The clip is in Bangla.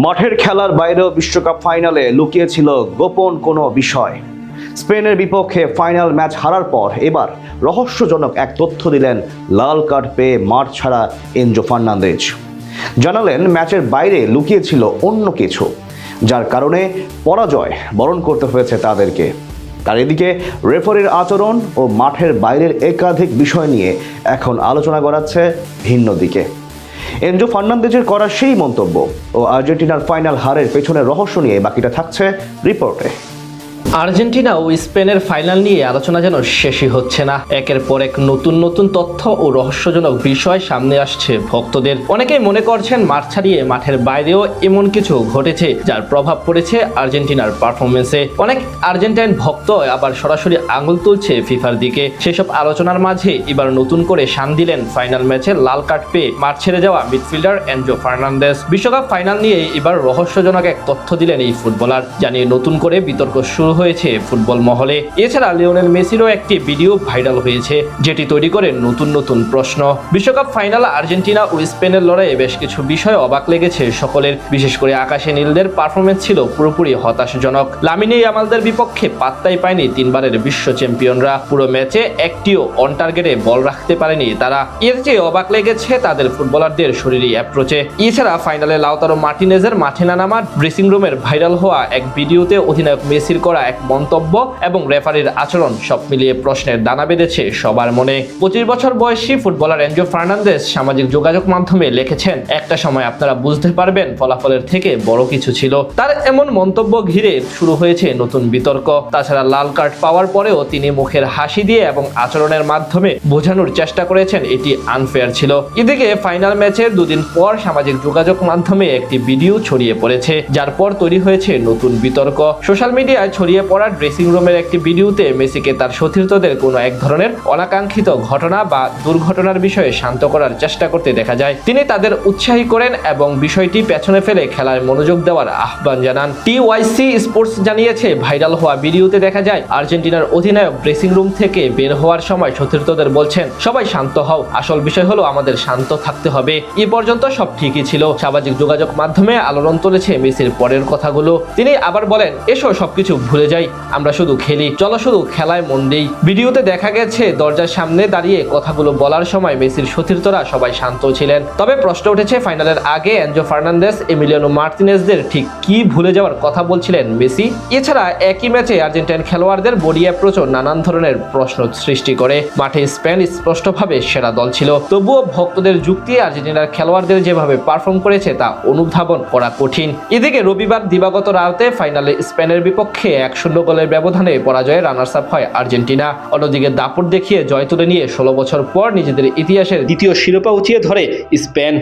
মাঠের খেলার বাইরেও বিশ্বকাপ ফাইনালে লুকিয়ে ছিল গোপন কোনো বিষয়। স্পেনের বিপক্ষে ফাইনাল ম্যাচ হারার পর এবার রহস্যজনক এক তথ্য দিলেন লাল কার্ড পেয়ে মাঠ ছাড়া এনজো ফার্নান্দেজ। জানালেন ম্যাচের বাইরে লুকিয়ে ছিল অন্য কিছু, যার কারণে পরাজয় বরণ করতে হয়েছে তাদেরকে। আর এদিকে রেফারির আচরণ ও মাঠের বাইরের একাধিক বিষয় নিয়ে এখন আলোচনা গড়াচ্ছে ভিন্ন দিকে। এনজো ফার্নান্দেজের করা সেই মন্তব্য ও আর্জেন্টিনার ফাইনাল হারের পেছনের রহস্য নিয়ে বাকিটা থাকছে রিপোর্টে। আর্জেন্টিনা ও স্পেনের ফাইনাল নিয়ে আলোচনা যেন শেষই হচ্ছে না। একের পর এক নতুন নতুন তথ্য ও রহস্যজনক বিষয় সামনে আসছে ভক্তদের। অনেকেই মনে করছেন মাঠ ছাড়িয়ে মাঠের বাইরেও এমন কিছু ঘটেছে যার প্রভাব পড়েছে আর্জেন্টিনার পারফরমেন্সে। অনেক আর্জেন্টাইন ভক্ত আবার সরাসরি আঙুল তুলছে ফিফার দিকে। সেসব আলোচনার মাঝে এবার নতুন করে শান দিলেন ফাইনাল ম্যাচে লাল কার্ড পেয়ে মাঠ ছেড়ে যাওয়া মিডফিল্ডার এনজো ফার্নান্দেজ। বিশ্বকাপ ফাইনাল নিয়ে এবার রহস্যজনক এক তথ্য দিলেন এই ফুটবলার, জানিয়ে নতুন করে বিতর্ক শুরু হয়েছে ফুটবল মহলে। এছাড়া লিওনেল মেসিরও একটি ভিডিও ভাইরাল হয়েছে, যেটি তৈরি করে নতুন নতুন প্রশ্ন। বিশ্বকাপ ফাইনাল আর্জেন্টিনা ও স্পেনের লড়াইয়ে বেশ কিছু বিষয় অবাক লেগেছে সকলের। বিশেষ করে আকাশে নীলদের পারফরমেন্স ছিল পুরোপুরি হতাশাজনক। লামিনে ইয়ামালদের বিপক্ষে পাত্তাই পায়নি তিনবারের বিশ্ব চ্যাম্পিয়নরা। পুরো ম্যাচে একটিও অন টার্গেটে বল রাখতে পারেনি তারা। এর চেয়ে অবাক লেগেছে তাদের ফুটবলারদের শরীরী অ্যাপ্রোচে। এছাড়া ফাইনালে লাউতারো মার্টিনেজের মাঠে না নামার ড্রেসিং রুমের ভাইরাল হওয়া এক ভিডিওতে অধিনায়ক মেসির করা এক মন্তব্য এবং রেফারির আচরণ সব মিলিয়ে প্রশ্নের দানা বেঁধেছে সবার মনে। 25 বছর বয়সী ফুটবলার এনজো ফার্নান্দেজ সামাজিক যোগাযোগ মাধ্যমে লিখেছেন, একটা সময় আপনারা বুঝতে পারবেন ফলাফলের থেকে বড় কিছু ছিল। তার এমন মন্তব্য ঘিরে শুরু হয়েছে নতুন বিতর্ক। তাছাড়া লাল কার্ড পাওয়ার পরেও তিনি মুখের হাসি দিয়ে এবং আচরণের মাধ্যমে বোঝানোর চেষ্টা করেছেন এটি আনফেয়ার ছিল। এদিকে ফাইনাল ম্যাচের দুদিন পর সামাজিক যোগাযোগ মাধ্যমে একটি ভিডিও ছড়িয়ে পড়েছে, যার পর তৈরি হয়েছে নতুন বিতর্ক। সোশ্যাল মিডিয়ায় ছড়িয়ে পড়া ড্রেসিং রুমের একটি ভিডিওতে মেসিকে তার সতীর্থদের কোনো এক ধরনের অনাকাঙ্ক্ষিত ঘটনা বা দুর্ঘটনার বিষয়ে শান্ত করার চেষ্টা করতে দেখা যায়। তিনি তাদের উৎসাহী করেন এবং বিষয়টি পেছনে ফেলে খেলায় মনোযোগ দেওয়ার আহ্বান জানান। টিওয়াইসি স্পোর্টস জানিয়েছে, ভাইরাল হওয়া ভিডিওতে দেখা যায় আর্জেন্টিনার অধিনায়ক ড্রেসিং রুম থেকে বের হওয়ার সময় সতীর্থদের বলছেন, সবাই শান্ত হও, আসল বিষয় হলো আমাদের শান্ত থাকতে হবে। এ পর্যন্ত সব ঠিকই ছিল। সামাজিক যোগাযোগ মাধ্যমে আলোড়ন তুলেছে মেসির পরের কথাগুলো। তিনি আবার বলেন, এসো সবকিছু ভুলে যাই, আমরা শুধু খেলি, চলো শুধু খেলায় মন দেই। ভিডিওতে দেখা গেছে দরজার সামনে দাঁড়িয়ে কথাগুলো বলার সময় মেসির সতীর্থরা সবাই শান্ত ছিলেন। তবে প্রশ্ন উঠেছে, ফাইনালের আগে এনজো ফার্নান্দেজ, এমিলিয়ানো মার্টিনেজদের ঠিক কি ভুলে যাওয়ার কথা বলছিলেন মেসি? এছাড়া একই ম্যাচে আর্জেন্টাইন খেলোয়াড়দের বডি অ্যাপ্রোচও নানান ধরনের প্রশ্ন সৃষ্টি করে। মাঠে স্পেন স্পষ্টভাবে সেরা দল ছিল, তবুও ভক্তদের যুক্তি আর্জেন্টিনার খেলোয়াড়দের যেভাবে পারফর্ম করেছে তা অনুধাবন করা কঠিন। এদিকে রবিবার দিবাগত রাতে ফাইনালে স্পেনের বিপক্ষে 1-0 গোলের ব্যবধানে পরাজয়ে রানার্স আপ হয় আর্জেন্টিনা। অন্যদিকে দাপট দেখিয়ে জয় তুলে নিয়ে 16 বছর পর নিজেদের ইতিহাসের দ্বিতীয় শিরোপা উঁচিয়ে ধরে স্পেন।